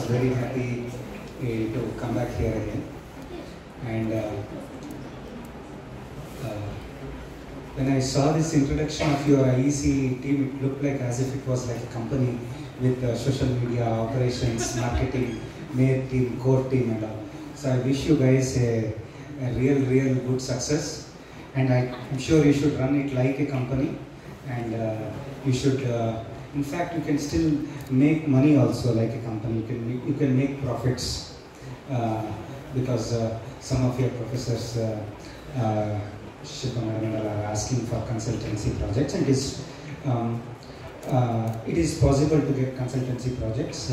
very happy to come back here again. And when I saw this introduction of your IEC team, it looked like as if it was like a company with social media, operations, marketing, mayor team, core team and all. So I wish you guys a real good success. And I'm sure you should run it like a company. And you should, in fact, you can still make money also like a company. You can make profits because some of your professors are asking for consultancy projects, and it is possible to get consultancy projects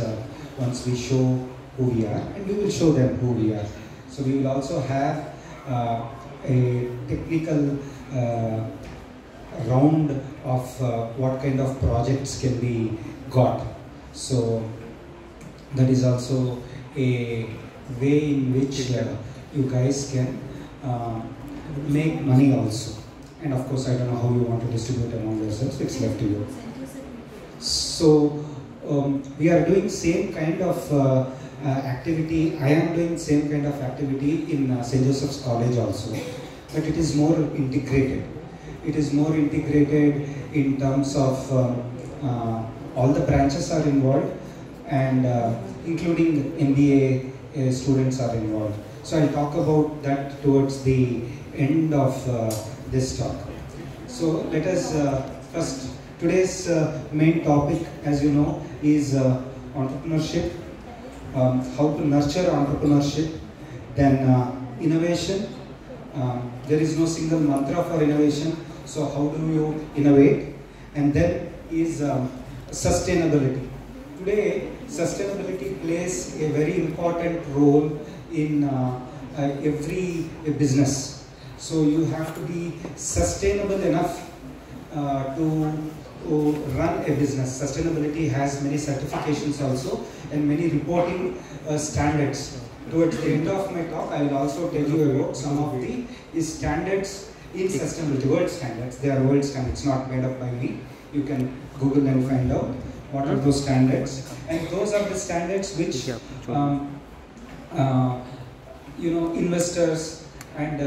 once we show who we are, and we will show them who we are. So we will also have a technical round of what kind of projects can be got. So that is also a way in which you guys can make money also. And of course, I don't know how you want to distribute among yourselves, it's left to you. So we are doing same kind of activity. I am doing same kind of activity in St. Joseph's College also, but it is more integrated. It is more integrated in terms of all the branches are involved, and including MBA students are involved. So I'll talk about that towards the end of this talk. So let us first, today's main topic, as you know, is entrepreneurship, how to nurture entrepreneurship, then innovation. There is no single mantra for innovation, so how do you innovate? And then is sustainability. Today, sustainability plays a very important role in every business. So you have to be sustainable enough to run a business. Sustainability has many certifications also and many reporting standards. Towards the end of my talk, I will also tell you about some of the standards in sustainability, world standards. They are world standards, not made up by me. You can Google and find out what are those standards. And those are the standards which investors and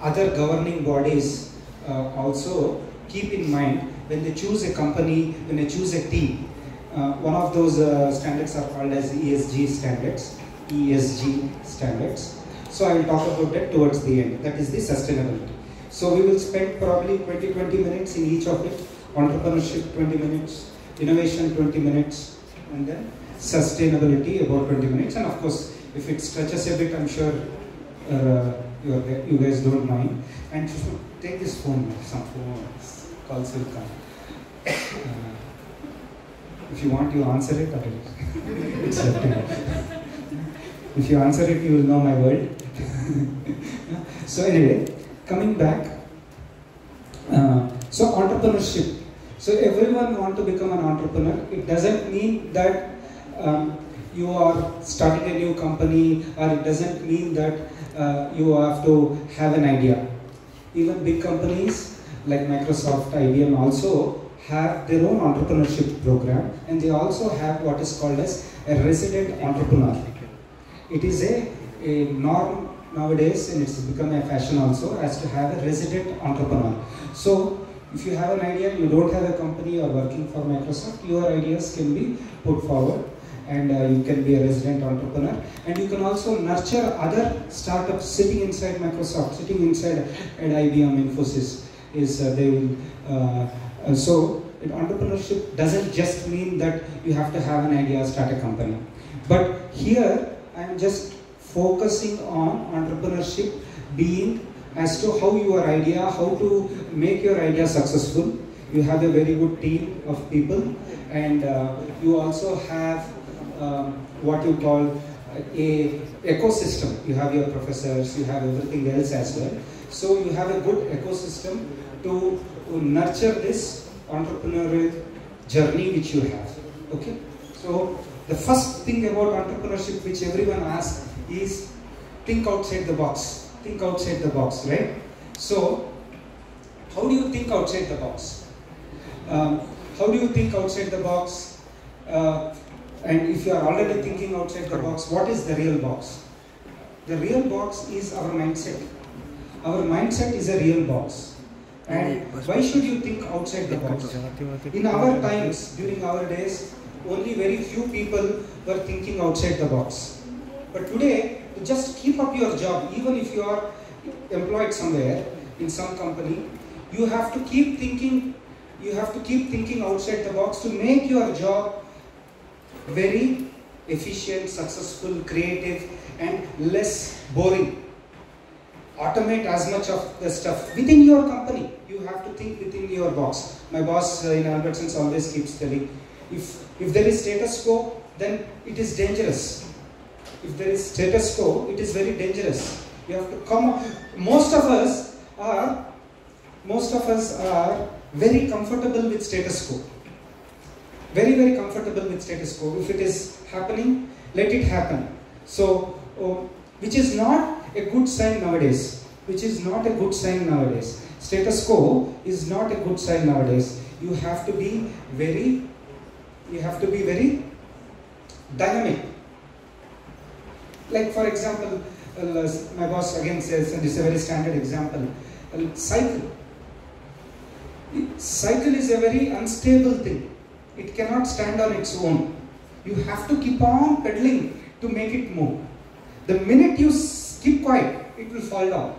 other governing bodies also keep in mind when they choose a company, when they choose a team. One of those standards are called as ESG standards. ESG standards. So I will talk about that towards the end. That is the sustainability. So we will spend probably 20 minutes in each of it. Entrepreneurship 20 minutes, innovation 20 minutes, and then sustainability about 20 minutes. And of course, if it stretches a bit, I'm sure you guys don't mind. And take this phone, some phone calls will come. If you want, you answer it, or it's up to you. If you answer it, you will know my word. So anyway, coming back. So entrepreneurship. So everyone wants to become an entrepreneur. It doesn't mean that you are starting a new company, or it doesn't mean that you have to have an idea. Even big companies like Microsoft, IBM also have their own entrepreneurship program, and they also have what is called as a resident entrepreneur. It is a norm nowadays, and it's become a fashion also, as to have a resident entrepreneur. So if you have an idea, you don't have a company or working for Microsoft, your ideas can be put forward, and you can be a resident entrepreneur. And you can also nurture other startups sitting inside Microsoft, sitting inside at IBM, Infosys. So entrepreneurship doesn't just mean that you have to have an idea, start a company. But here I am just focusing on entrepreneurship being as to how your idea, how to make your idea successful. You have a very good team of people, and you also have what you call a ecosystem. You have your professors, you have everything else as well. So you have a good ecosystem to nurture this entrepreneurial journey which you have. Okay? So the first thing about entrepreneurship which everyone asks is think outside the box. Think outside the box, right? So how do you think outside the box? How do you think outside the box? And if you are already thinking outside the box, what is the real box? The real box is our mindset. Our mindset is a real box. And why should you think outside the box? In our times, during our days, only very few people were thinking outside the box. But today, to just keep up your job, even if you are employed somewhere, in some company, you have to keep thinking outside the box to make your job very efficient, successful, creative, and less boring. Automate as much of the stuff within your company. You have to think within your box. My boss in Albertsons always keeps telling, if there is status quo, then it is dangerous. If there is status quo, it is very dangerous. You have to come up. Most of us are very comfortable with status quo. Very, very comfortable with status quo. If it is happening, let it happen. So, which is not a good sign nowadays. Status quo is not a good sign nowadays. You have to be very dynamic. Like for example, my boss again says, and this is a very standard example, cycle. Cycle is a very unstable thing. It cannot stand on its own. You have to keep on pedaling to make it move. The minute you keep quiet, it will fall down.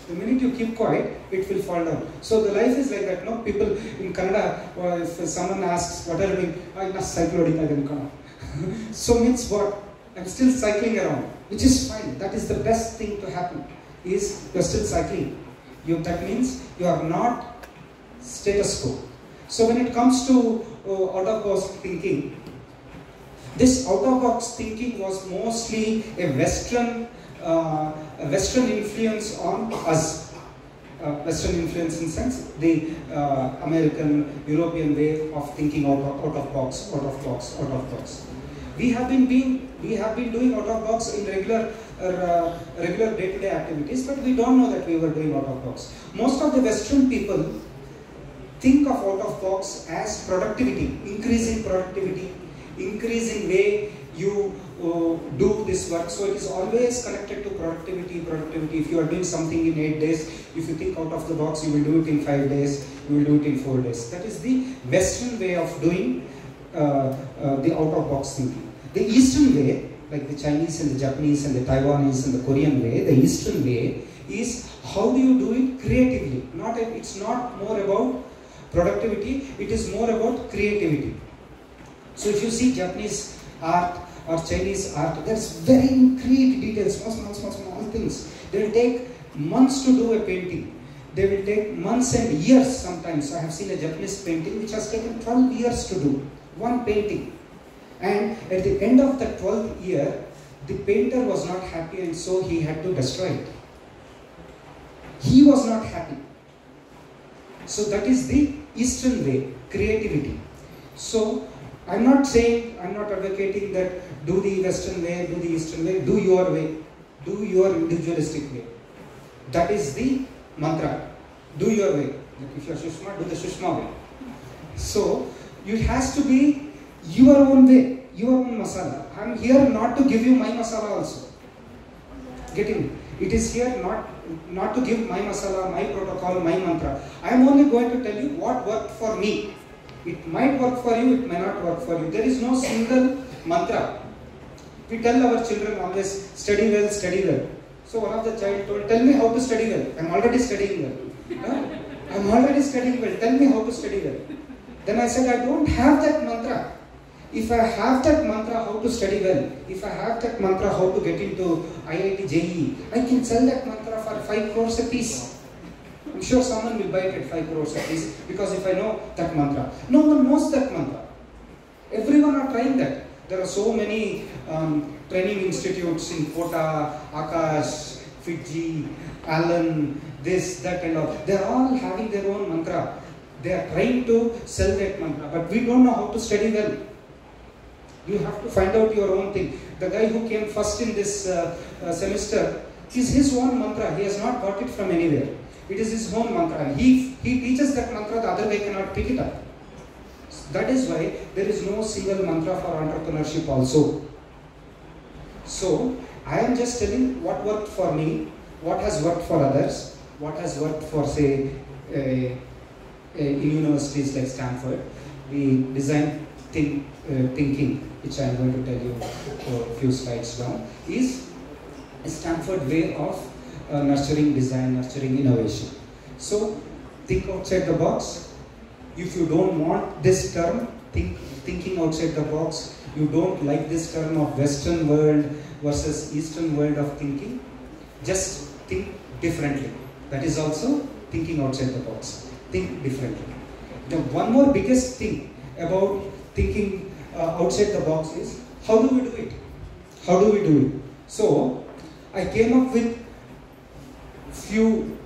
The minute you keep quiet, it will fall down. So the life is like that. No, people in Kannada, if someone asks, what are you doing? I'm not cycling. So means what? I'm still cycling around, which is fine. That is the best thing to happen, is you're still cycling. That means you are not status quo. So when it comes to out-of-box thinking, this out-of-box thinking was mostly a Western influence on us. Western influence in sense, the American, European way of thinking out of box. We have been doing out of box in regular day-to-day activities, but we don't know that we were doing out of box. Most of the Western people think of out of box as productivity, increasing way you do this work. So it is always connected to productivity. If you are doing something in 8 days, if you think out of the box, you will do it in 5 days, you will do it in 4 days. That is the Western way of doing the out of box thinking. The Eastern way, like the Chinese and the Japanese and the Taiwanese and the Korean way, the Eastern way is how do you do it creatively. It's not more about productivity, it is more about creativity. So if you see Japanese art or Chinese art, there's very intricate details, small things. They will take months to do a painting. They will take months and years sometimes. I have seen a Japanese painting which has taken 12 years to do, one painting. And at the end of the 12th year, the painter was not happy, and so he had to destroy it. He was not happy. So that is the Eastern way, creativity. So I'm not advocating that do the Western way, do the Eastern way, do your way, do your individualistic way. That is the mantra. Do your way. Like if you are Sushma, do the Sushma way. So it has to be your own way, your own masala. I am here not to give you my masala also. Getting it is here not to give my masala, my protocol, my mantra. I am only going to tell you what worked for me. It might work for you, it may not work for you. There is no single mantra. We tell our children always, study well, study well. So one of the child told, tell me how to study well. I am already studying well. I am already studying well. Tell me how to study well. Then I said, I don't have that mantra. If I have that mantra how to study well, if I have that mantra how to get into IIT JEE, I can sell that mantra for 5 crores a piece. I'm sure someone will buy it at 5 crores a piece because if I know that mantra. No one knows that mantra. Everyone are trying that. There are so many training institutes in Kota, Akash, Fiji, Allen, this, that and all. They are all having their own mantra. They are trying to sell that mantra, but we don't know how to study well. You have to find out your own thing. The guy who came first in this semester is his own mantra. He has not got it from anywhere. It is his own mantra. And he teaches that mantra, the other guy cannot pick it up. That is why there is no single mantra for entrepreneurship also. So I am just telling what worked for me, what has worked for others, what has worked for, say, in universities like Stanford. The design thinking, which I am going to tell you a few slides now, is a Stanford way of nurturing design, nurturing innovation. So think outside the box. If you don't want this term, thinking outside the box, you don't like this term of Western world versus Eastern world of thinking, just think differently. That is also thinking outside the box. Think differently. The one more biggest thing about thinking outside the box is, how do we do it? How do we do it? So I came up with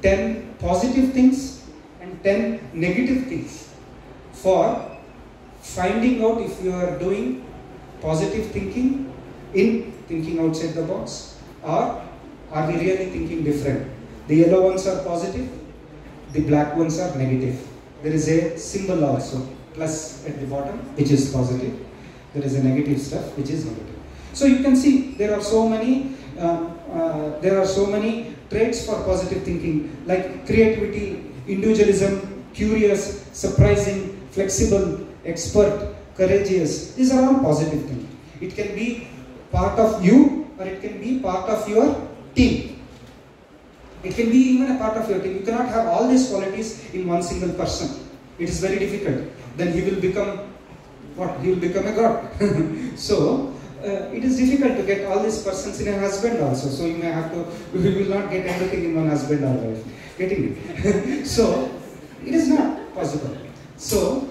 10 positive things and 10 negative things for finding out if you are doing positive thinking in thinking outside the box, or are we really thinking different? The yellow ones are positive, the black ones are negative. There is a symbol also, plus at the bottom, which is positive. There is a negative stuff, which is negative. So you can see there are so many traits for positive thinking, like creativity, individualism, curious, surprising, flexible, expert, courageous. These are all positive things. It can be part of you, or it can be part of your team. It can be even a part of your team. You cannot have all these qualities in one single person. It is very difficult. Then he will become what? He will become a god. So it is difficult to get all these persons in a husband also. So you may have to, you will not get everything in one husband or wife. Getting it? So it is not possible. So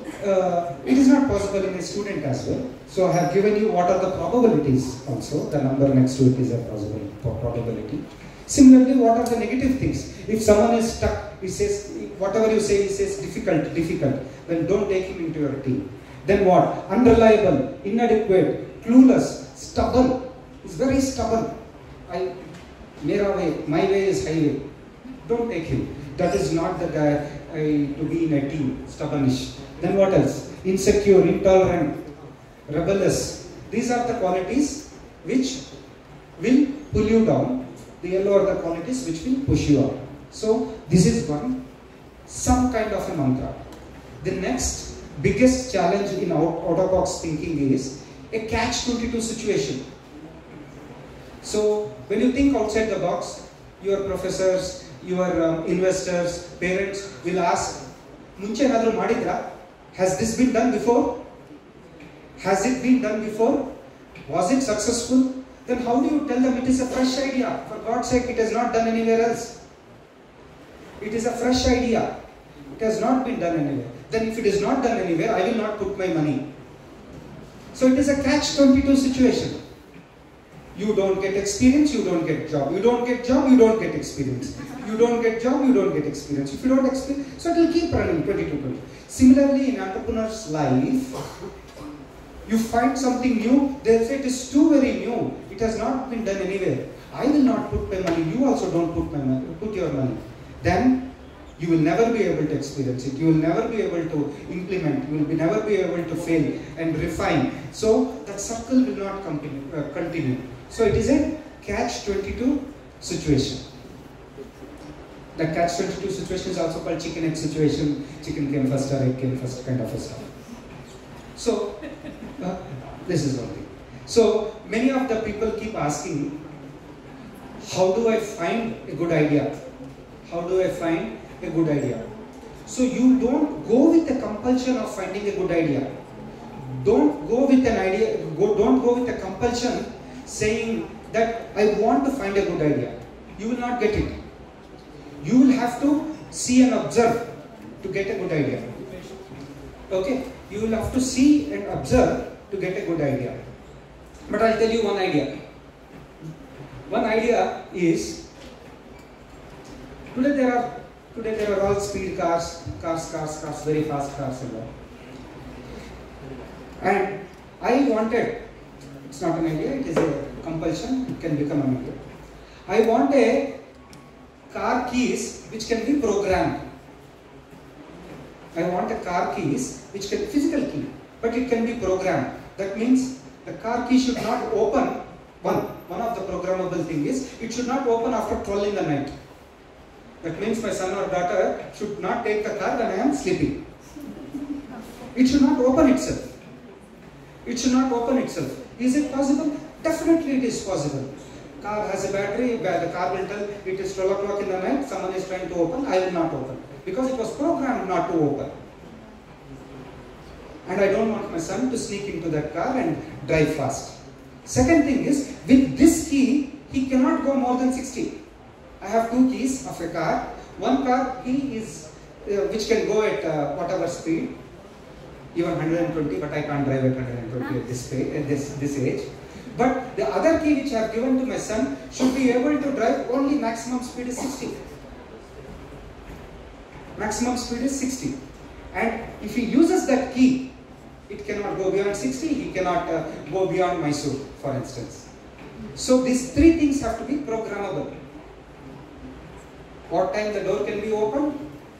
it is not possible in a student as well. So I have given you what are the probabilities also. The number next to it is a probability. Similarly, what are the negative things? If someone is stuck, he says, whatever you say, he says difficult, then don't take him into your team. Then what? Unreliable, inadequate, clueless, stubborn. He's very stubborn. Mera way, my way is highway. Don't take him. That is not the guy to be in a team, stubbornish. Then what else? Insecure, intolerant, rebellious. These are the qualities which will pull you down. The yellow are the qualities which will push you up. So this is some kind of a mantra. The next biggest challenge in out-of-box thinking is a catch-22 situation. So when you think outside the box, your professors, your investors, parents will ask, "Munche enadru madidra? Has this been done before? Has it been done before? Was it successful?" Then how do you tell them it is a fresh idea? For God's sake, it has not done anywhere else. It is a fresh idea. It has not been done anywhere. Then if it is not done anywhere, I will not put my money. So it is a catch-22 situation. You don't get experience, you don't get job. You don't get job, you don't get experience. You don't get job, you don't get experience. If you don't experience, so it will keep running 22. Similarly, in entrepreneur's life, you find something new, they'll say it is too very new. It has not been done anywhere. I will not put my money. You also don't put your money. Then you will never be able to experience it. You will never be able to implement. You will never be able to fail and refine. So that circle will not continue. So it is a catch-22 situation. The catch-22 situation is also called chicken-egg situation. Chicken came first or egg came first kind of a stuff. So this is one thing. So many of the people keep asking, how do I find a good idea? How do I find a good idea? So you don't go with the compulsion of finding a good idea. Don't go with an idea, don't go with a compulsion saying that I want to find a good idea. You will not get it. You will have to see and observe to get a good idea. Okay? You will have to see and observe to get a good idea. But I'll tell you one idea. One idea is, today there are all speed cars, very fast cars and all. And I wanted, it's not an idea, it is a compulsion, it can become an idea. I want a car keys which can be programmed. I want a car keys which can physical key, but it can be programmed. That means the car key should not open. One of the programmable thing is it should not open after 12 in the night. That means my son or daughter should not take the car when I am sleeping. It should not open itself. It should not open itself. Is it possible? Definitely it is possible. Car has a battery, the car will tell it is 12 o'clock in the night, someone is trying to open, I will not open. Because it was programmed not to open. And I don't want my son to sneak into that car and drive fast. Second thing is, with this key, he cannot go more than 60. I have two keys of a car. One car key is which can go at whatever speed, even 120, but I can't drive at 120 at this age. But the other key which I have given to my son should be able to drive only maximum speed is 60. Maximum speed is 60. And if he uses that key, it cannot go beyond 60, he cannot go beyond Mysore, for instance. So these three things have to be programmable. What time the door can be opened?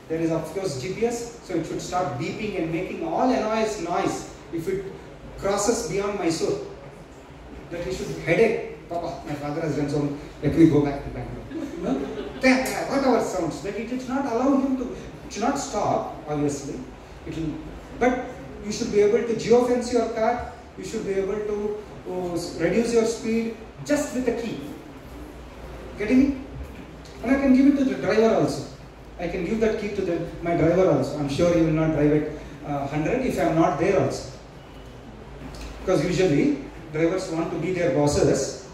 There is of course GPS, so it should start beeping and making all annoyance noise if it crosses beyond Mysore. That he should headache. Papa, my father has done so, let me go back to Bangalore. Whatever sounds, that it should not allow him to, it should not stop, obviously. But you should be able to geofence your car, you should be able to reduce your speed just with a key. Getting it? And I can give it to the driver also. I can give that key to my driver also. I'm sure he will not drive it 100 if I am not there also. Because usually drivers want to be their bosses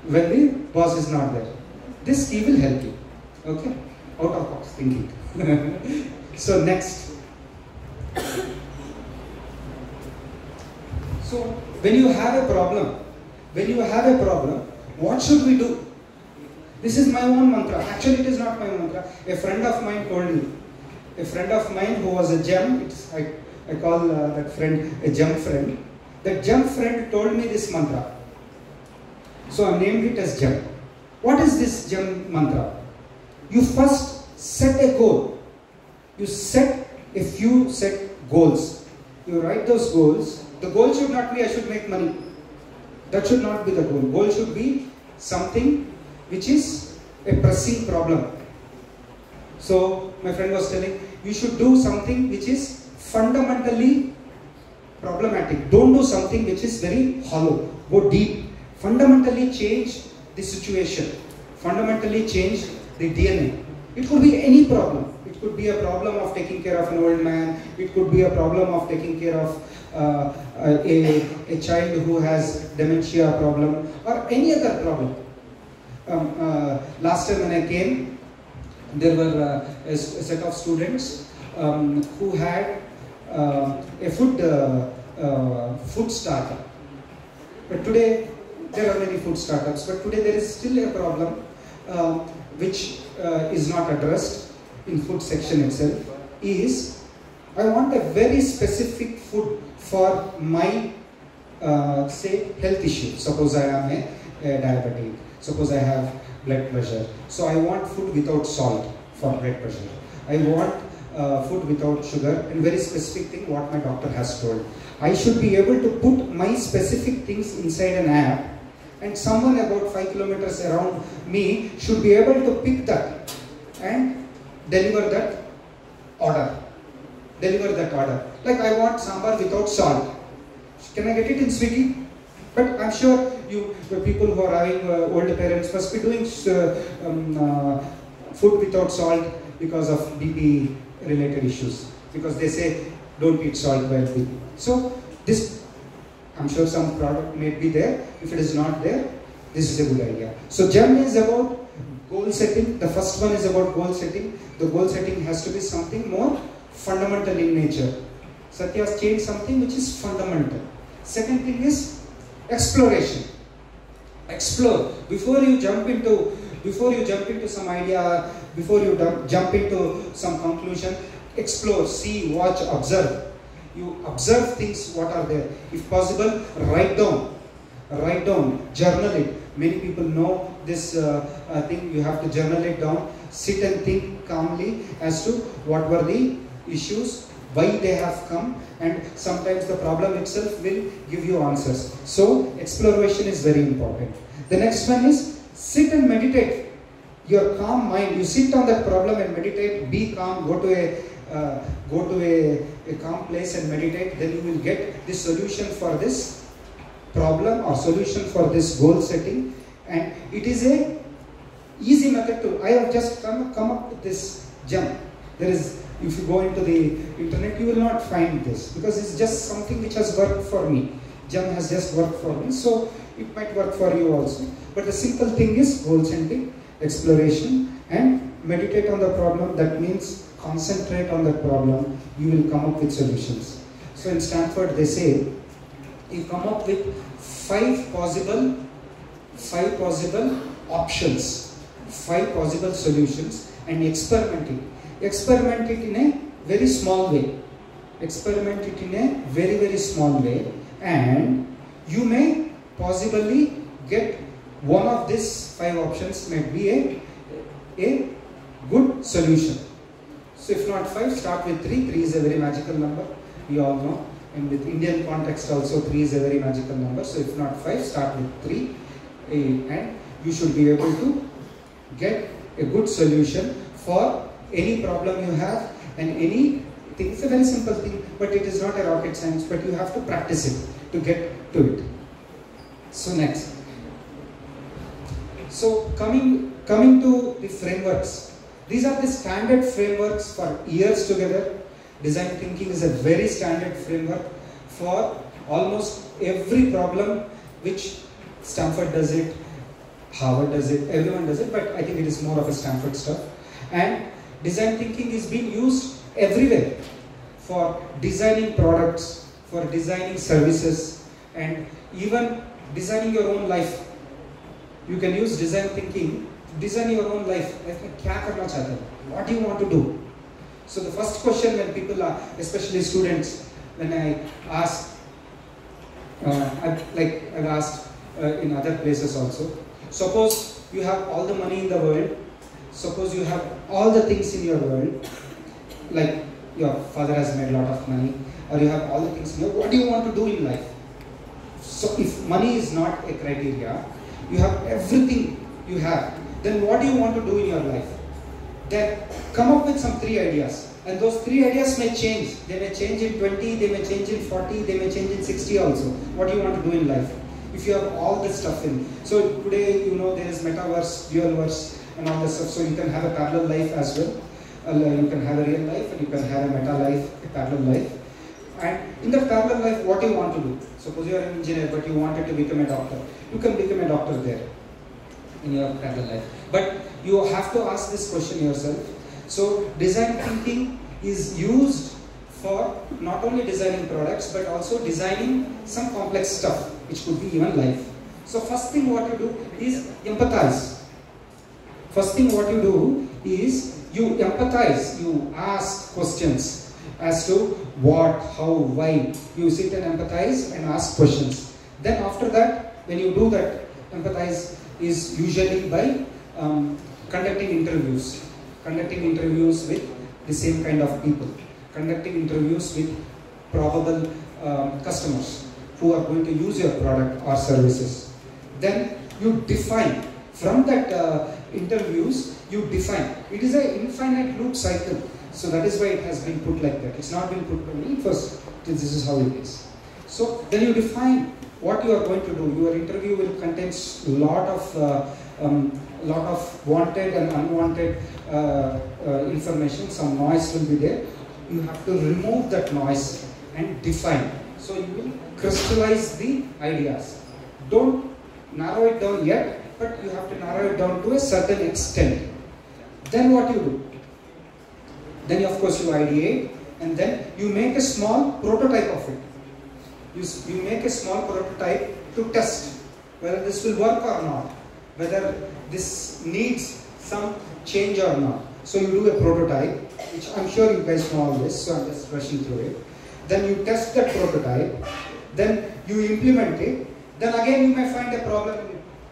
when the boss is not there. This key will help you. Okay? Out of box thinking. So next. So when you have a problem, what should we do? This is my own mantra. Actually, it is not my mantra. A friend of mine told me. A friend of mine who was a gem, I call that friend a gem friend. That gem friend told me this mantra. So I named it as gem. What is this gem mantra? You first set a goal. You set a few set goals. You write those goals. The goal should not be I should make money. That should not be the goal. Goal should be something which is a pressing problem. So my friend was telling, you should do something which is fundamentally problematic. Don't do something which is very hollow. Go deep. Fundamentally change the situation. Fundamentally change the DNA. It could be any problem. It could be a problem of taking care of an old man. It could be a problem of taking care of a child who has dementia problem or any other problem. Last time when I came, there were a set of students who had a food startup. But today there are many food startups, but today there is still a problem which is not addressed in food section itself. Is I want a very specific food for my say health issue. Suppose I am a diabetic. Suppose I have blood pressure. So I want food without salt for blood pressure. I want food without sugar, and very specific thing what my doctor has told. I should be able to put my specific things inside an app, and someone about 5 kilometers around me should be able to pick that and deliver that order. Like I want sambar without salt. Can I get it in Swiggy? But I'm sure the people who are having older parents must be doing food without salt because of BP related issues. Because they say don't eat salt while BP. So this, I'm sure some product may be there. If it is not there, this is a good idea. So GEM is about goal setting. The first one is about goal setting. The goal setting has to be something more fundamental in nature. Satya has changed something which is fundamental. Second thing is exploration. Explore before you jump into some idea, before you jump into some conclusion. Explore, see, watch, observe. You observe things what are there. If possible, write down, journal it. Many people know this thing. You have to journal it down. Sit and think calmly as to what were the issues, why they have come, and sometimes the problem itself will give you answers. So exploration is very important. The next one is sit and meditate. Your calm mind, you sit on that problem and meditate, be calm, go to a calm place and meditate, then you will get the solution for this problem or solution for this goal setting. And it is a easy method to, I have just come up with this gem. There is, if you go into the internet, you will not find this, because it's just something which has worked for me. Gem has just worked for me, so it might work for you also. But the simple thing is goal setting, exploration, and meditate on the problem. That means concentrate on the problem. You will come up with solutions. So in Stanford they say, you come up with five possible options, 5 possible solutions, and experiment it. Experiment it in a very small way. Experiment it in a very, very small way, and you may possibly get one of these 5 options may be a good solution. So if not 5, start with 3. 3 is a very magical number, we all know. And with Indian context also, 3 is a very magical number. So if not 5, start with 3. And you should be able to get a good solution for any problem you have and any thing. It's a very simple thing, but it is not a rocket science, but you have to practice it to get to it. So next. So coming to the frameworks. These are the standard frameworks for years together. Design thinking is a very standard framework for almost every problem, which Stanford does it, Harvard does it, everyone does it, but I think it is more of a Stanford stuff. And design thinking is being used everywhere for designing products, for designing services, and even designing your own life. You can use design thinking to design your own life. What do you want to do? So the first question when people are, especially students, when I ask, I've asked in other places also, suppose you have all the money in the world, suppose you have all the things in your world, like your father has made a lot of money, or you have all the things in your world, what do you want to do in life? So if money is not a criteria, you have everything you have, then what do you want to do in your life? Then come up with some 3 ideas, and those 3 ideas may change. They may change in 20, they may change in 40, they may change in 60 also. What do you want to do in life? If you have all this stuff in. So today, you know, there is metaverse, dualverse, and all this stuff, so you can have a parallel life as well. You can have a real life, and you can have a meta life, a parallel life. And in the parallel life, what do you want to do? Suppose you are an engineer, but you wanted to become a doctor. You can become a doctor there in your parallel life. But you have to ask this question yourself. So design thinking is used for not only designing products, but also designing some complex stuff, which could be even life. So first thing what you do is empathize. First thing what you do is you empathize, you ask questions as to what, how, why. You sit and empathize and ask questions. Then after that, when you do that, empathize is usually by conducting interviews with the same kind of people, conducting interviews with probable customers who are going to use your product or services. Then you define, from that interviews, you define. It is an infinite loop cycle. So that is why it has been put like that. It's not been put by me first. This is how it is. So then you define what you are going to do. Your interview will contain lot of wanted and unwanted information. Some noise will be there. You have to remove that noise and define. So you will crystallize the ideas. Don't narrow it down yet, but you have to narrow it down to a certain extent. Then what you do? Then of course you ideate, and then you make a small prototype of it. You make a small prototype to test whether this will work or not, whether this needs some change or not. So you do a prototype, which I'm sure you guys know all this, so I'm just rushing through it. Then you test that prototype, then you implement it, then again you may find a problem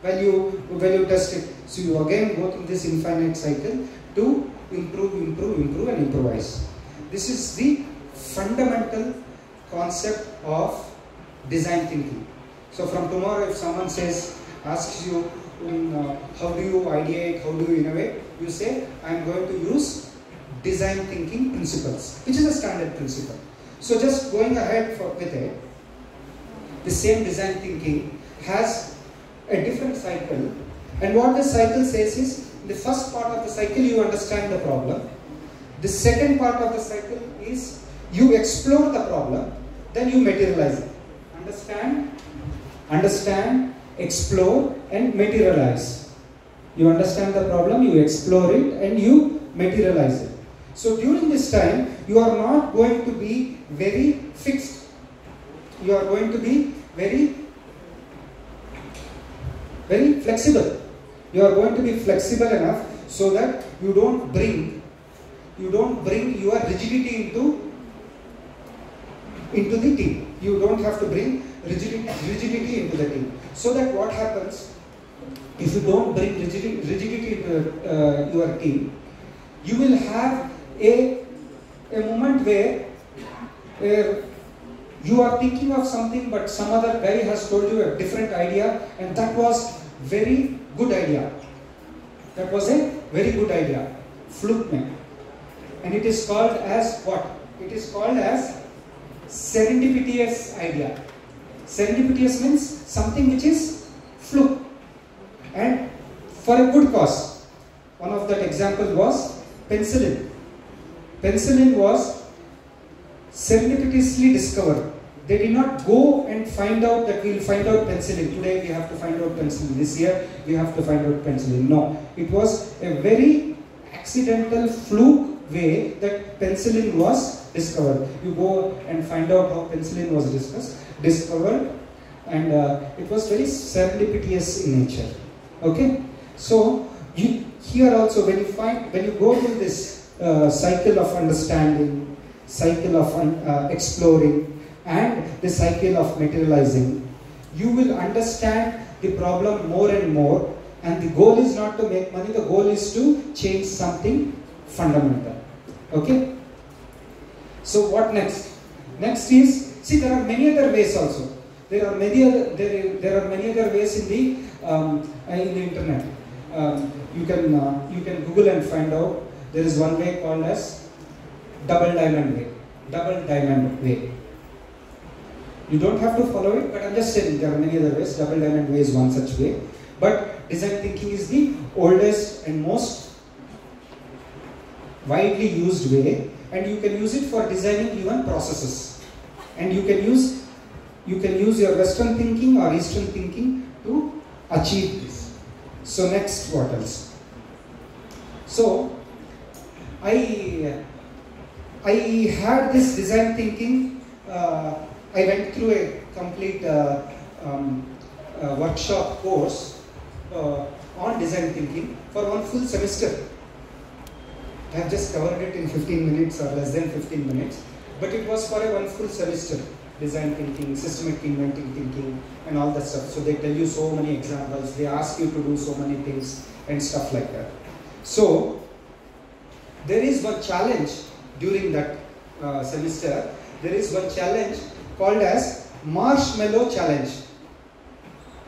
while you test it. So you again go through this infinite cycle to improve and improvise. This is the fundamental concept of design thinking. So from tomorrow, if someone asks you, how do you ideate, how do you innovate, you say, I am going to use design thinking principles, which is a standard principle. So just going ahead with it, the same design thinking has a different cycle, and what the cycle says is, in the first part of the cycle you understand the problem, the second part of the cycle is you explore the problem, then you materialize it. Understand, explore and materialize. You understand the problem, you explore it and you materialize it. So during this time, you are not going to be very fixed. You are going to be very flexible. You are going to be flexible enough so that you don't bring your rigidity into the team. You don't have to bring rigidity into the team. So that what happens, if you don't bring rigidity into your team, you will have a moment where you are thinking of something, but some other guy has told you a different idea, and that was very good idea. That was a very good idea. Fluke mein. And it is called as what? It is called as serendipitous idea. Serendipitous means something which is fluke, and for a good cause. One of that example was penicillin. Penicillin was serendipitously discovered. They did not go and find out that we will find out penicillin. Today we have to find out penicillin. This year we have to find out penicillin. No, it was a very accidental fluke way that penicillin was discovered. You go and find out how penicillin was discovered, and it was very serendipitous in nature. Okay, so here also when you go to this cycle of understanding, cycle of exploring, and the cycle of materializing, you will understand the problem more and more, and the goal is not to make money, the goal is to change something fundamental. Okay, so what next? Next is, see, there are many other ways also. There are many other ways in the internet. You can Google and find out. There is one way called as double diamond way. Double diamond way. You don't have to follow it, but I'm just saying there are many other ways. Double diamond way is one such way. But design thinking is the oldest and most widely used way, and you can use it for designing even processes. And you can use your Western thinking or Eastern thinking to achieve this. So next, what else? So I had this design thinking. I went through a complete workshop course on design thinking for one full semester. I have just covered it in 15 minutes or less than 15 minutes, but it was for a one full semester. Design thinking, systematic inventing thinking, and all that stuff. So they tell you so many examples, they ask you to do so many things and stuff like that. So there is one challenge during that semester. There is one challenge called as Marshmallow Challenge.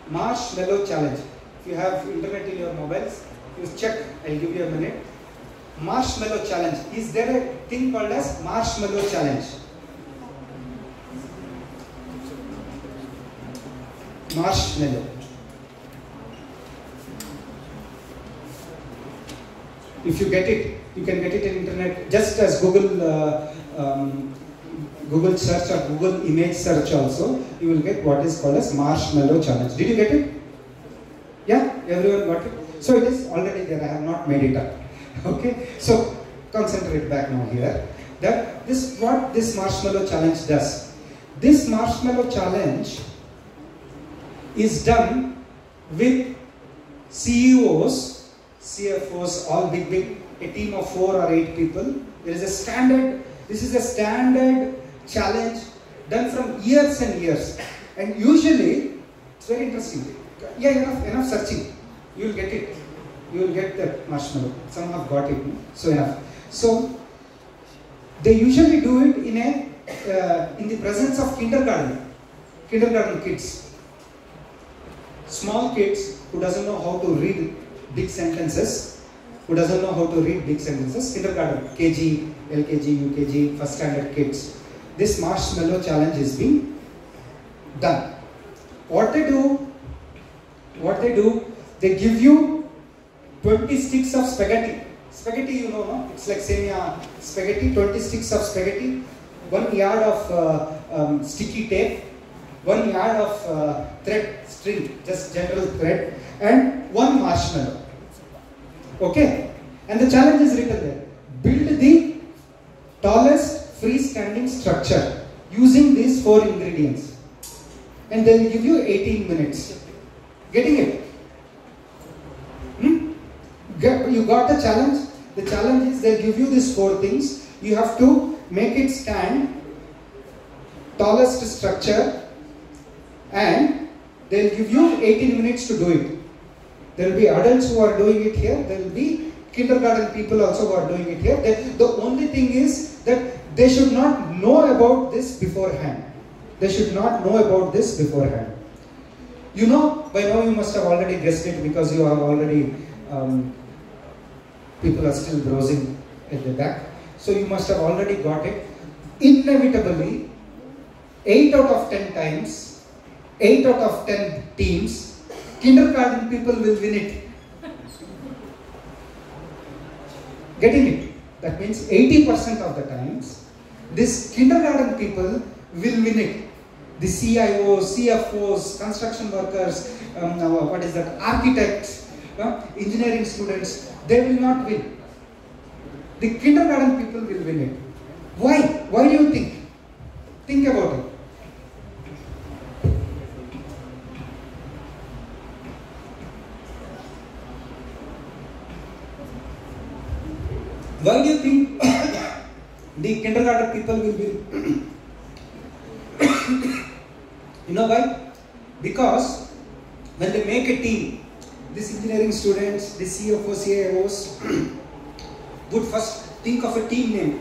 Marshmallow Challenge. If you have internet in your mobiles, you check. I'll give you a minute. Marshmallow Challenge. Is there a thing called as Marshmallow Challenge? Marshmallow. If you get it, you can get it in internet. Just as Google search or Google image search also, you will get what is called as Marshmallow Challenge. Did you get it? Yeah, everyone got it. So it is already there. I have not made it up. Okay. So concentrate back now here. That what this Marshmallow Challenge does. This Marshmallow Challenge is done with CEOs, CFOs, all big, a team of 4 or 8 people. There is a standard. This is a standard challenge done from years and years. And usually, it's very interesting. Yeah, enough searching. You will get it. You will get that marshmallow. Some have got it. So enough. So They usually do it in the presence of kindergarten kids. Small kids who doesn't know how to read big sentences, kindergarten, KG, LKG, UKG, first standard kids. This marshmallow challenge is being done. What they do, they give you 20 sticks of spaghetti. Spaghetti, you know, no? It's like semia spaghetti, 20 sticks of spaghetti, 1 yard of sticky tape, 1 yard of thread, string, just general thread, and 1 marshmallow. Okay? And the challenge is written there. Build the tallest freestanding structure using these 4 ingredients. And they will give you 18 minutes. Getting it? You got the challenge? The challenge is they'll give you these 4 things. You have to make it stand, tallest structure, and they'll give you 18 minutes to do it. There will be adults who are doing it here. There will be kindergarten people also who are doing it here. The only thing is that they should not know about this beforehand. You know, by now you must have already guessed it because you are already, people are still browsing at the back. So you must have already got it. Inevitably, 8 out of 10 times, 8 out of 10 teams, kindergarten people will win it. Getting it? That means 80% of the times, these kindergarten people will win it. The CIOs, CFOs, construction workers, architects, engineering students, they will not win. The kindergarten people will win it. Why? Why do you think? Think about it. Why do you think the kindergarten people will win? You know why? Because when they make a team, these engineering students, the CFOs, CIOs would first think of a team name.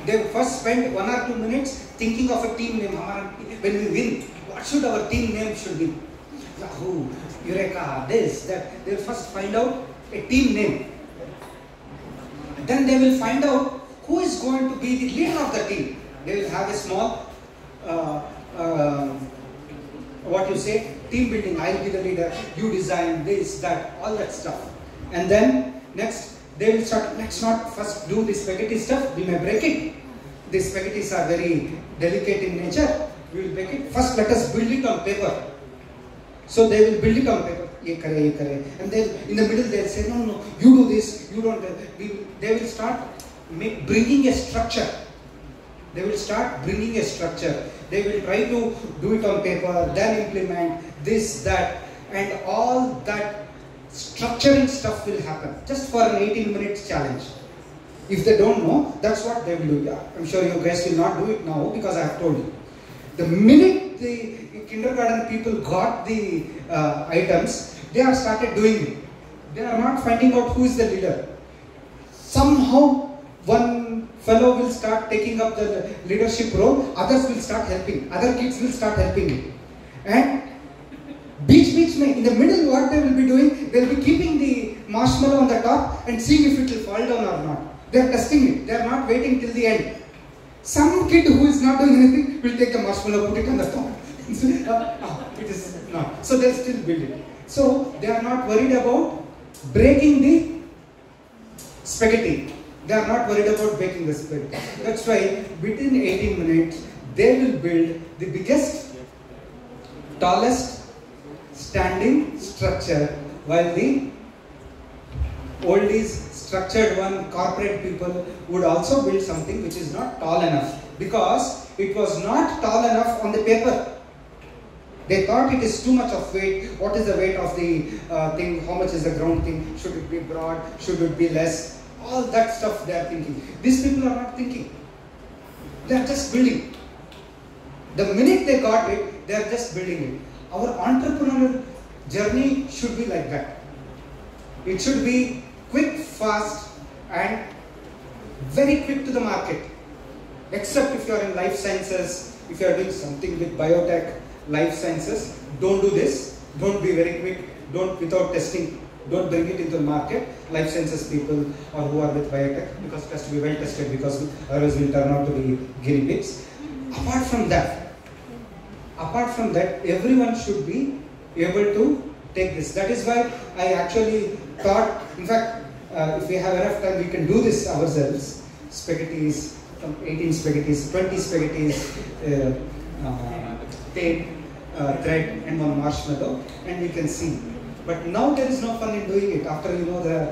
They first spend 1 or 2 minutes thinking of a team name. When we win, what should our team name should be? Yahoo, Eureka, this, that. They will first find out a team name. Then they will find out who is going to be the leader of the team. They will have a small, team building. I'll be the leader, you design this, that, all that stuff. And then next, they will start, let's not first do the spaghetti stuff, we may break it. The spaghettis are very delicate in nature, we will break it. First let us build it on paper. So they will build it on paper. And then in the middle they'll say, no, you do this, you don't. They will start bringing a structure. They will try to do it on paper, then implement this, that, and all that structuring stuff will happen just for an 18 minutes challenge. If they don't know, that's what they will do. Yeah, I'm sure you guys will not do it now because I have told you. The minute the kindergarten people got the items, they have started doing it. They are not finding out who is the leader. Somehow one fellow will start taking up the leadership role, others will start helping, other kids will start helping him. And in the middle what they will be doing, they will be keeping the marshmallow on the top and seeing if it will fall down or not. They are testing it, they are not waiting till the end. Some kid who is not doing anything will take the marshmallow, put it on the top. It is not. So they'll still build it. So they are not worried about breaking the spaghetti. They are not worried about baking the spaghetti. That's why within 18 minutes, they will build the biggest, tallest standing structure, while the oldies, structured one, corporate people would also build something which is not tall enough because it was not tall enough on the paper. They thought it is too much of weight. What is the weight of the thing? How much is the ground thing? Should it be broad? Should it be less? All that stuff they are thinking. These people are not thinking. They are just building. The minute they got it, they are just building it. Our entrepreneurial journey should be like that. It should be quick, fast, and very quick to the market. Except if you are in life sciences, if you are doing something with biotech, life sciences, don't do this. Don't be very quick. Don't, without testing, don't bring it into the market. Life sciences people or who are with biotech, because it has to be well tested, because otherwise will turn out to be guinea pigs. Apart from that, everyone should be able to take this. That is why I actually thought, in fact, if we have enough time, we can do this ourselves. Spaghettis, 18 spaghettis, 20 spaghettis, tape, thread, and one marshmallow, and we can see. But now there is no fun in doing it after you know the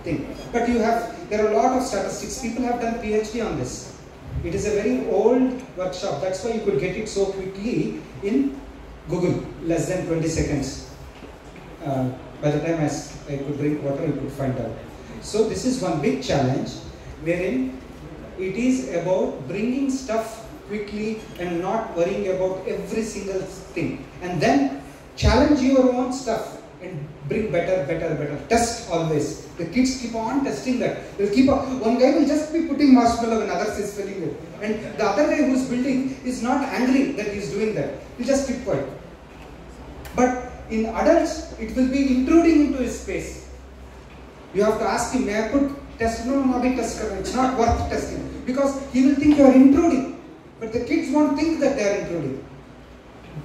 thing. But there are a lot of statistics. People have done PhD on this. It is a very old workshop. That's why you could get it so quickly in Google, less than 20 seconds. By the time I could drink water, you could find out. So this is one big challenge, wherein it is about bringing stuff quickly and not worrying about every single thing. And then challenge your own stuff and bring better. Test always. The kids keep on testing that. They'll keep on. One guy will just be putting marshmallow when others is filling it. And the other guy who's building is not angry that he's doing that. He'll just keep quiet. But in adults, it will be intruding into his space. You have to ask him, may I put test? No, it's not worth testing. Because he will think you are intruding. But the kids won't think that they are intruding.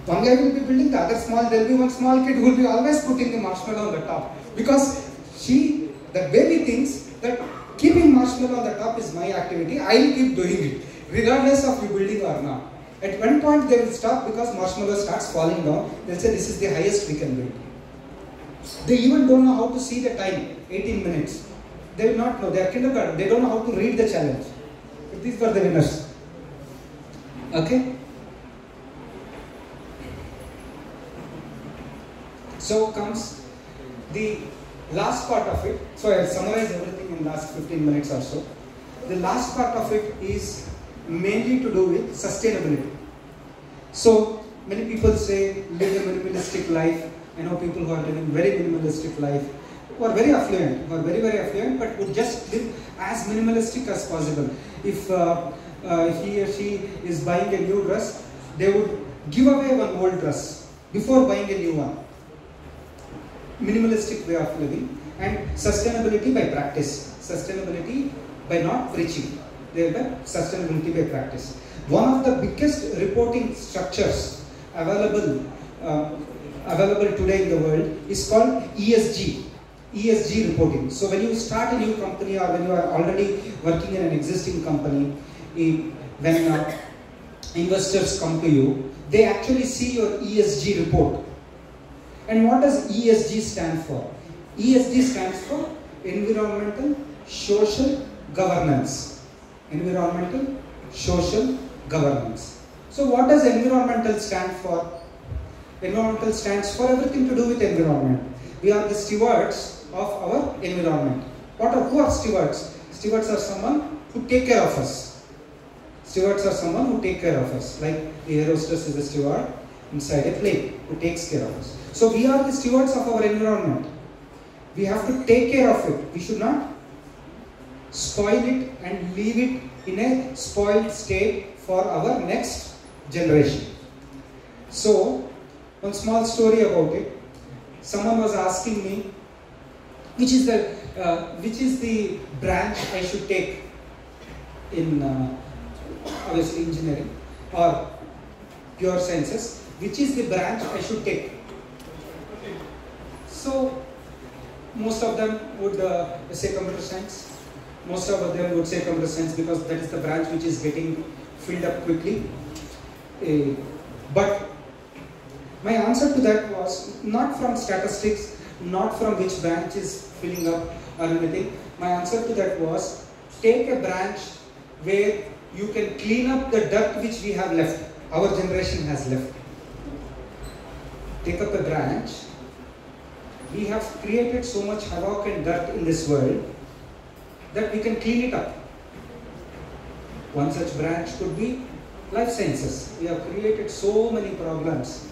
One guy will be building, the other there will be one small kid who will be always putting the marshmallow on the top. Because the baby thinks that keeping marshmallow on the top is my activity, I will keep doing it, regardless of you building or not. At one point they will stop because marshmallow starts falling down. They will say this is the highest we can build. They even don't know how to see the time, 18 minutes. They will not know, they are kindergarten, they don't know how to read the challenge. But these were the winners. Okay? So comes the last part of it. So I'll summarize everything in last 15 minutes or so. The last part of it is mainly to do with sustainability. So many people say live a minimalistic life. I know people who are living very minimalistic life, who are very affluent, very affluent, but would just live as minimalistic as possible. If he or she is buying a new dress, they would give away one old dress before buying a new one. Minimalistic way of living. And sustainability by practice. Sustainability by not preaching. Thereby sustainability by practice. One of the biggest reporting structures available today in the world is called ESG reporting. So when you start a new company or when you are already working in an existing company, when investors come to you, they actually see your ESG report. And what does ESG stand for? ESG stands for Environmental, Social, Governance. Environmental, Social, Governance. So what does environmental stand for? Environmental stands for everything to do with environment. We are the stewards of our environment. Who are stewards? Stewards are someone who take care of us. Stewards are someone who take care of us. Like the air hostess is a steward inside a plane who takes care of us. So we are the stewards of our environment. We have to take care of it. We should not spoil it and leave it in a spoiled state for our next generation. So, one small story about it. Someone was asking me, which is the branch I should take in obviously engineering or pure sciences. Which is the branch I should take? So, most of them would say computer science. Most of them would say computer science because that is the branch which is getting filled up quickly. But my answer to that was not from statistics, not from which branch is filling up or anything. My answer to that was take a branch where you can clean up the dirt which we have left, our generation has left. Take up a branch. We have created so much havoc and dirt in this world that we can clean it up. One such branch could be life sciences. We have created so many problems,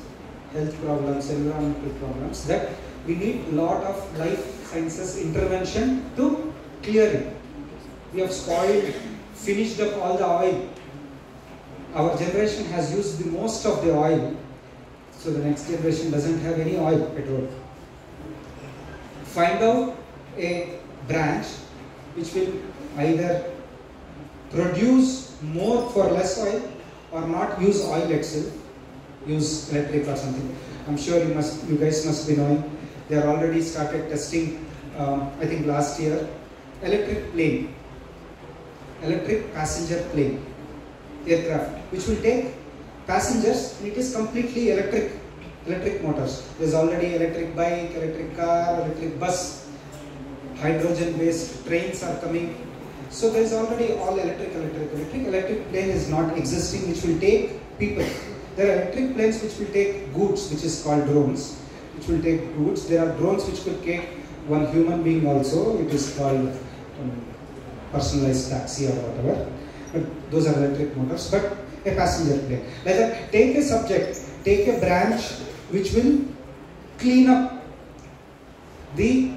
health problems, environmental problems, that we need a lot of life sciences intervention to clear it. We have spoiled, finished up all the oil. Our generation has used the most of the oil. So the next generation doesn't have any oil, petrol. Find out a branch which will either produce more for less oil or not use oil itself, use electric or something. I'm sure you guys must be knowing. They are already started testing, I think last year, electric plane, electric passenger plane, aircraft, which will take passengers, and it is completely electric motors. There's already electric bike, electric car, electric bus, hydrogen based trains are coming. So there is already all electric. Electric plane is not existing, which will take people. There are electric planes which will take goods, which is called drones, which will take goods. There are drones which could take one human being also. It is called personalized taxi or whatever. But those are electric motors. But a passenger plane. Like that, take a subject, take a branch which will clean up the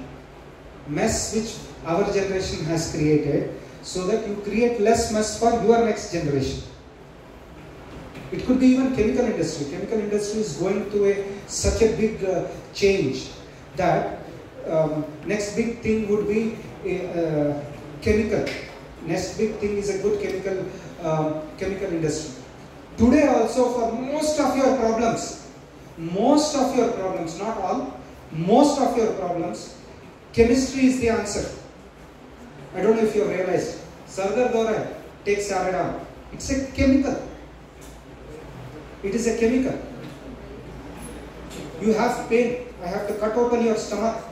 mess which our generation has created, so that you create less mess for your next generation. It could be even chemical industry. Chemical industry is going through such a big change that next big thing would be chemical. Next big thing is a good chemical industry. Today also, for most of your problems, not all, most of your problems, chemistry is the answer. I don't know if you have realized. Sardar Dora takes Saradam. It's a chemical. It is a chemical. You have pain. I have to cut open your stomach.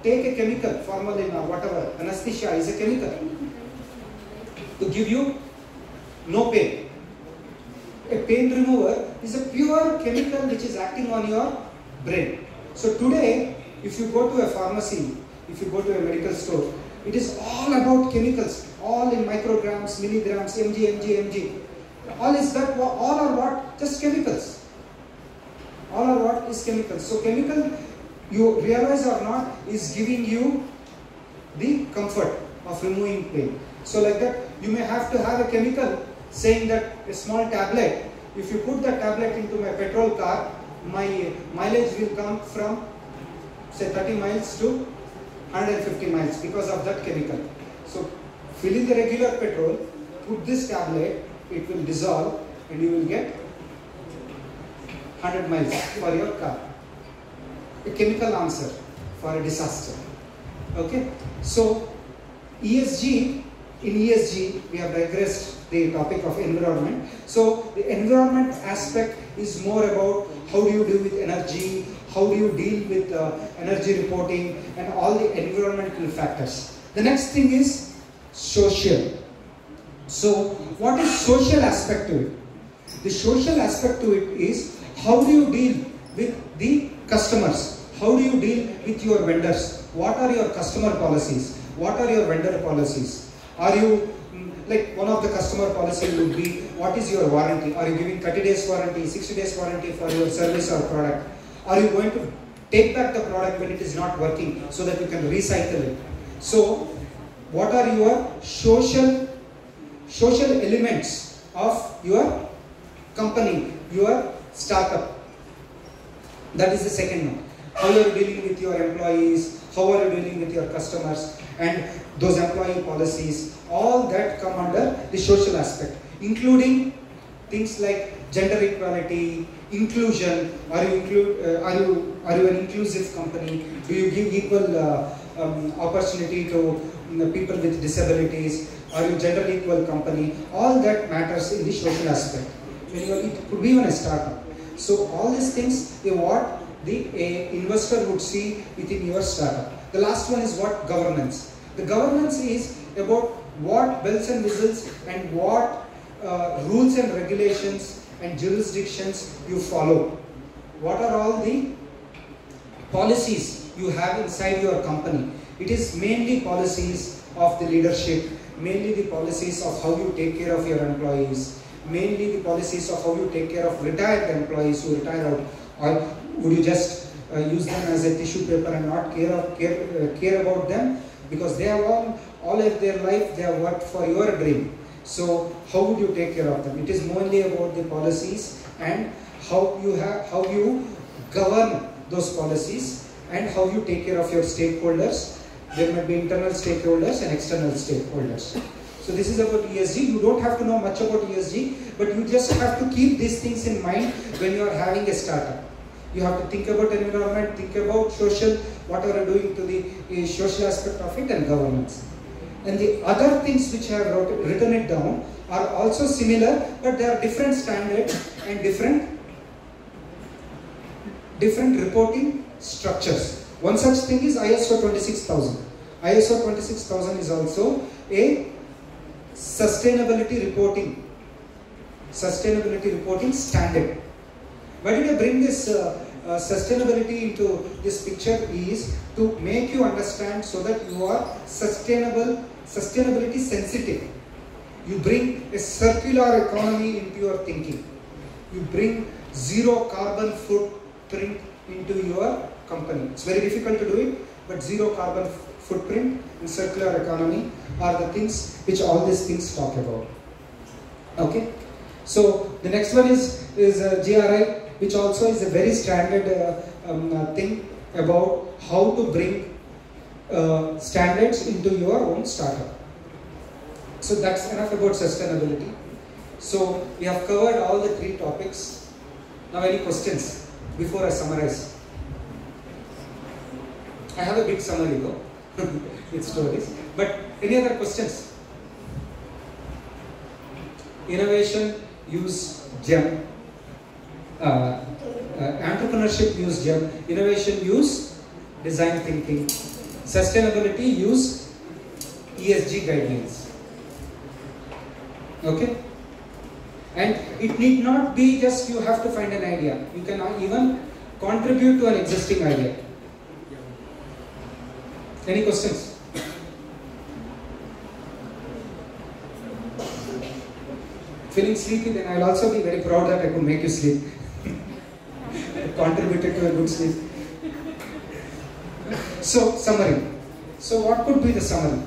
Take a chemical, formalin or whatever. Anesthesia is a chemical to give you no pain. A pain remover is a pure chemical which is acting on your brain. So today, if you go to a pharmacy, if you go to a medical store, it is all about chemicals, all in micrograms, milligrams, mg. All is that, all are what? Just chemicals. All are what is chemicals. So chemical, you realize or not, is giving you the comfort of removing pain. So like that, you may have to have a chemical saying that a small tablet, if you put the tablet into my petrol car, my mileage will come from say 30 miles to 150 miles because of that chemical. So fill in the regular petrol, put this tablet, it will dissolve and you will get 100 miles for your car. A chemical answer for a disaster. Okay, so ESG, in ESG we have digressed the topic of environment. So the environment aspect is more about how do you deal with energy, how do you deal with energy reporting and all the environmental factors. The next thing is social. So what is social aspect to it? The social aspect to it is how do you deal with the customers? How do you deal with your vendors? What are your customer policies? What are your vendor policies? Are you, like one of the customer policy would be, what is your warranty? Are you giving 30 days warranty, 60 days warranty for your service or product? Are you going to take back the product when it is not working so that you can recycle it? So what are your social elements of your company, your startup? That is the second one. How are you dealing with your employees? How are you dealing with your customers? And those employee policies, all that come under the social aspect, including things like gender equality, inclusion. Are you an inclusive company? Do you give equal opportunity to people with disabilities? Are you gender equal company? All that matters in the social aspect. It could be even a startup. So all these things are what the investor would see within your startup. The last one is what? Governance. The governance is about what bells and whistles and what rules and regulations and jurisdictions you follow. What are all the policies you have inside your company? It is mainly policies of the leadership, mainly the policies of how you take care of your employees, mainly the policies of how you take care of retired employees who retire out, or would you just use them as a tissue paper and not care about them? because they have all of their life they have worked for your dream. So how would you take care of them? It is mainly about the policies and how you govern those policies and how you take care of your stakeholders. There might be internal stakeholders and external stakeholders. So this is about ESG. You don't have to know much about ESG, but you just have to keep these things in mind when you are having a startup. You have to think about environment, think about social, what are you doing to the social aspect of it, and governance. And the other things which I have written it down are also similar, but there are different standards and different reporting structures. One such thing is ISO 26000. ISO 26000 is also a sustainability reporting standard. Why did I bring this sustainability into this picture is to make you understand so that you are sustainability sensitive. You bring a circular economy into your thinking. You bring zero carbon footprint into your company. It's very difficult to do it, but zero carbon footprint and circular economy are the things which all these things talk about. Okay, so the next one is GRI, which also is a very standard thing about how to bring standards into your own startup. So that's enough about sustainability. So we have covered all the 3 topics. Now any questions before I summarize? I have a big summary though with stories, but any other questions? Innovation, use GEM. Entrepreneurship, use GEM. Innovation, use design thinking. Sustainability, use ESG guidelines. Okay? And it need not be just you have to find an idea. You can even contribute to an existing idea. Any questions? Feeling sleepy, then I'll also be very proud that I could make you sleep. Contributed to a good sleep. So, summary. So, what could be the summary?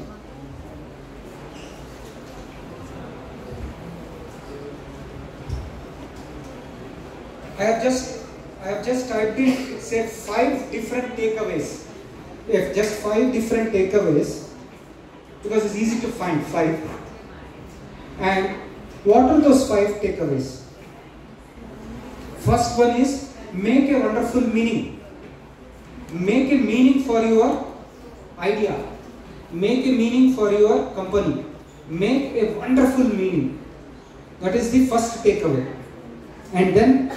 I have just typed in, say, 5 different takeaways. If just 5 different takeaways, because it's easy to find 5. And what are those 5 takeaways? First one is make a wonderful meaning. Make a meaning for your idea. Make a meaning for your company. Make a wonderful meaning. That is the first takeaway. And then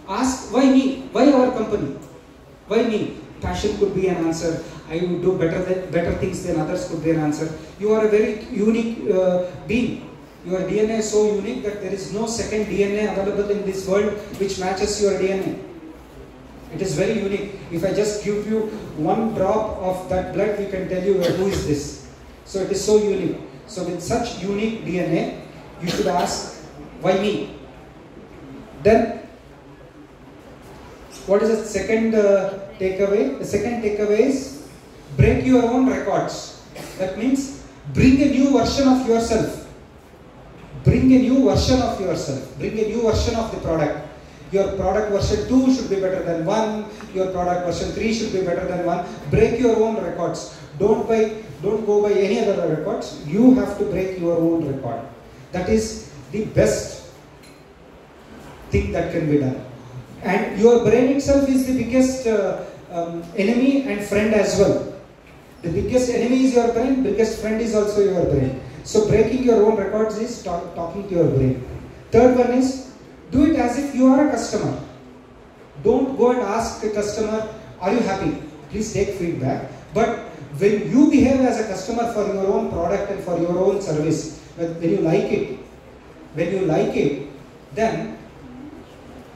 ask, why me? Why our company? Why me? Passion could be an answer. I would do better things than others could be an answer. You are a very unique being. Your DNA is so unique that there is no second DNA available in this world which matches your DNA. It is very unique. If I just give you one drop of that blood, we can tell you who is this. So it is so unique. So with such unique DNA, you should ask, why me? Then, what is the second takeaway? The second takeaway is break your own records. That means bring a new version of yourself. Bring a new version of yourself. Bring a new version of the product. Your product version 2 should be better than 1. Your product version 3 should be better than 1. Break your own records. Don't go by any other records. You have to break your own record. That is the best thing that can be done. And your brain itself is the biggest enemy and friend as well. The biggest enemy is your brain, biggest friend is also your brain. So breaking your own records is talking to your brain. Third one is, do it as if you are a customer. Don't go and ask a customer, are you happy? Please take feedback. But when you behave as a customer for your own product and for your own service, when you like it, then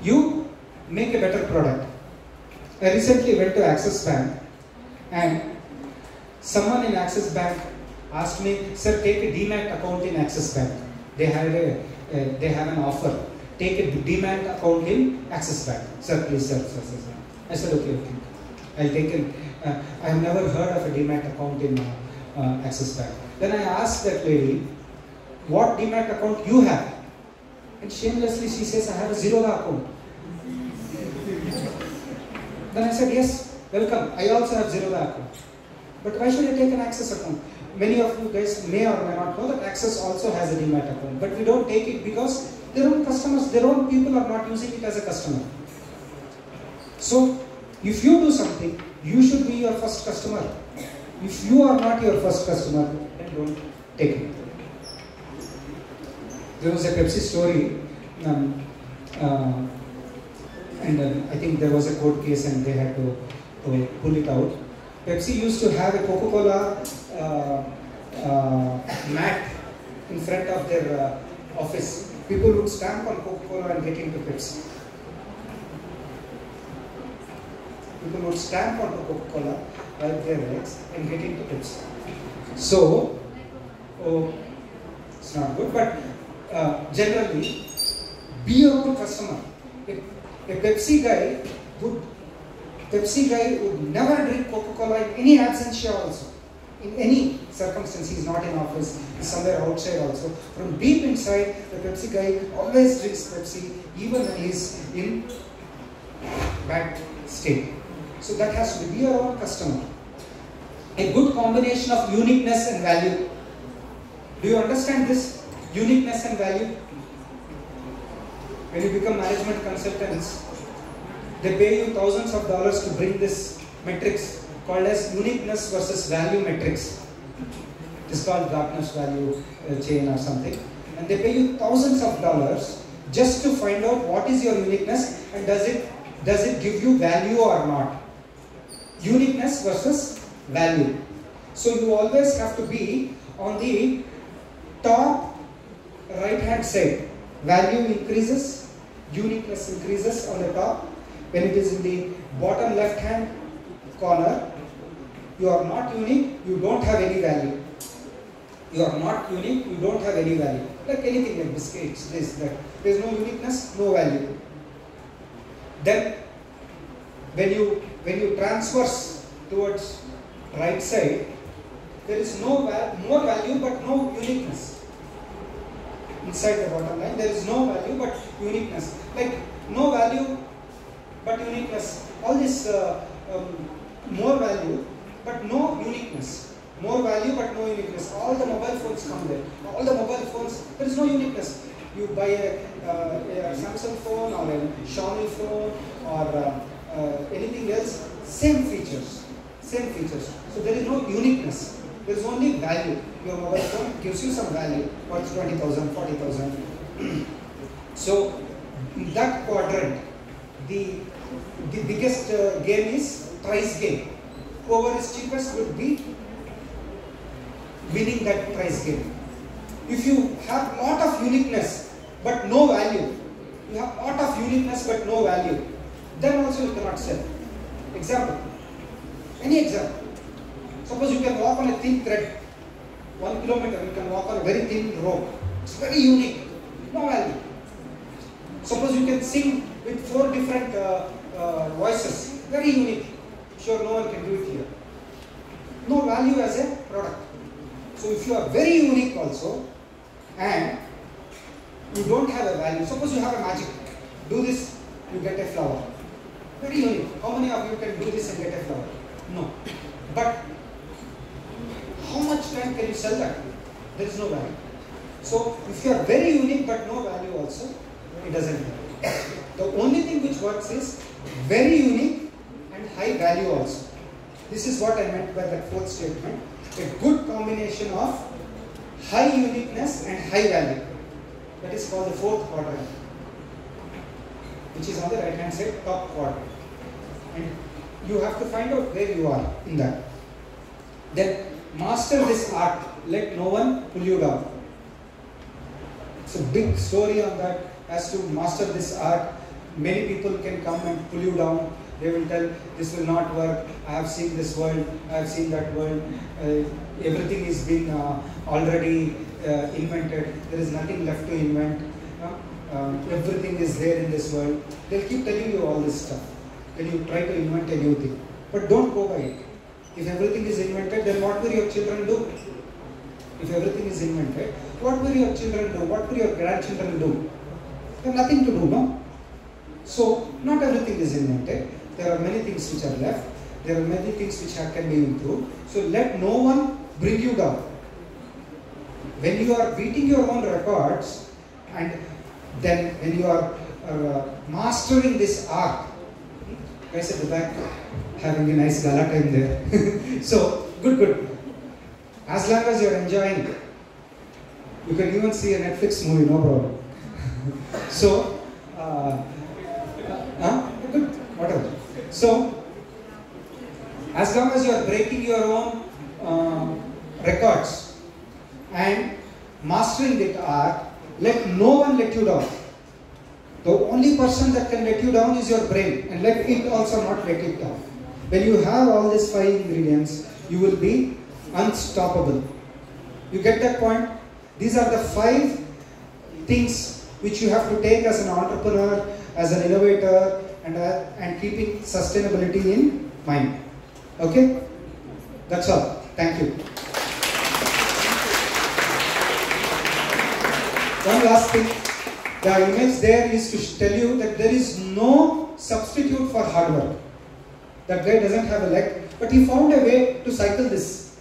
you make a better product. I recently went to Axis Bank and someone in Axis Bank asked me, sir, take a Demat account in Axis Bank. They have an offer. Take a Demat account in Axis Bank. Sir, please, sir. I said, okay. I'll take it. I have never heard of a Demat account in access back. Then I asked that lady, what Demat account you have? And shamelessly she says, I have a Zerodha account. Then I said, yes, welcome. I also have Zerodha account. But why should I take an Access account? Many of you guys may or may not know that Access also has a Demat account. But we don't take it because their own customers, their own people are not using it as a customer. So, if you do something, you should be your first customer. If you are not your first customer, then don't take it. There was a Pepsi story, and I think there was a court case and they had to pull it out. Pepsi used to have a Coca-Cola mat in front of their office. People would stamp on Coca-Cola and get into Pepsi. People would stamp on Coca-Cola, wipe their legs and get into Pepsi. So, it's not good, but generally, be your own customer. A Pepsi guy would never drink Coca-Cola in any absentia also. In any circumstance, he's not in office, he's somewhere outside also. From deep inside, the Pepsi guy always drinks Pepsi, even when he's in bad state. So that has to be your own customer. A good combination of uniqueness and value. Do you understand this? Uniqueness and value. When you become management consultants, they pay you thousands of dollars to bring this matrix called as uniqueness versus value matrix. It is called Gartner's value chain or something. And they pay you thousands of dollars just to find out what is your uniqueness and does it give you value or not. Uniqueness versus value. So you always have to be on the top right hand side. Value increases, uniqueness increases on the top. When it is in the bottom left hand corner, you are not unique, you don't have any value. You are not unique, you don't have any value. Like anything like biscuits, this, that. There is no uniqueness, no value. Then when you transverse towards right side, there is no more value but no uniqueness. Inside the bottom line, there is no value but uniqueness. Like no value but uniqueness. All this more value but no uniqueness. More value but no uniqueness. All the mobile phones come there. All the mobile phones, there is no uniqueness. You buy a Samsung phone or a Xiaomi phone or anything else, same features. Same features. So there is no uniqueness. There is only value. Your mobile phone gives you some value, worth 20,000, 40,000. So in that quadrant, the biggest game is price game. Whoever is cheapest would be winning that price game. If you have lot of uniqueness but no value, you have lot of uniqueness but no value, then also you cannot sell. Example. Any example. Suppose you can walk on a thin thread. 1 kilometer, you can walk on a very thin rope. It's very unique. No value. Suppose you can sing with 4 different voices. Very unique. Sure, no one can do it here. No value as a product. So if you are very unique also, and you don't have a value. Suppose you have a magic. Do this, you get a flower. Very unique. How many of you can do this and get a flower? No. But how much time can you sell that? There is no value. So if you are very unique but no value also, it doesn't work. The only thing which works is very unique and high value also. This is what I meant by that fourth statement. A good combination of high uniqueness and high value. That is called the fourth quadrant, which is on the right hand side, top quadrant. And you have to find out where you are in that. Then master this art, let no one pull you down. It's a big story on that. As to master this art, many people can come and pull you down. They will tell, this will not work, I have seen this world, I have seen that world, everything is been already invented, there is nothing left to invent, everything is there in this world. They'll keep telling you all this stuff when you try to invent a new thing. But don't go by it. If everything is invented, then what will your children do? If everything is invented, what will your children do? What will your grandchildren do? They have nothing to do, no? So, not everything is invented. There are many things which are left. There are many things which can be improved. So, let no one bring you down. When you are beating your own records, and then when you are mastering this art, guys at the back having a nice gala time there. So, good. As long as you are enjoying, you can even see a Netflix movie, no problem. So, good, whatever. So, as long as you are breaking your own records and mastering the art, let no one let you down. The only person that can let you down is your brain, and let it also not let it down. When you have all these 5 ingredients, you will be unstoppable. You get that point? These are the 5 things which you have to take as an entrepreneur, as an innovator, and keeping sustainability in mind. Okay? That's all. Thank you. One last thing. The image there is to tell you that there is no substitute for hard work. That guy doesn't have a leg, but he found a way to cycle this.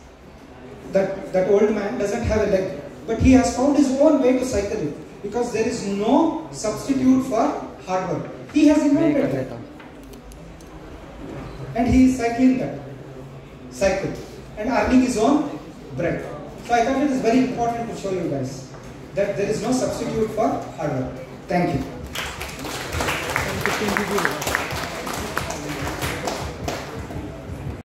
That old man doesn't have a leg, but he has found his own way to cycle it, because there is no substitute for hard work. He has invented that, and he is cycling that cycle and earning his own bread. So I thought it is very important to show you guys that there is no substitute for hard work. Thank you.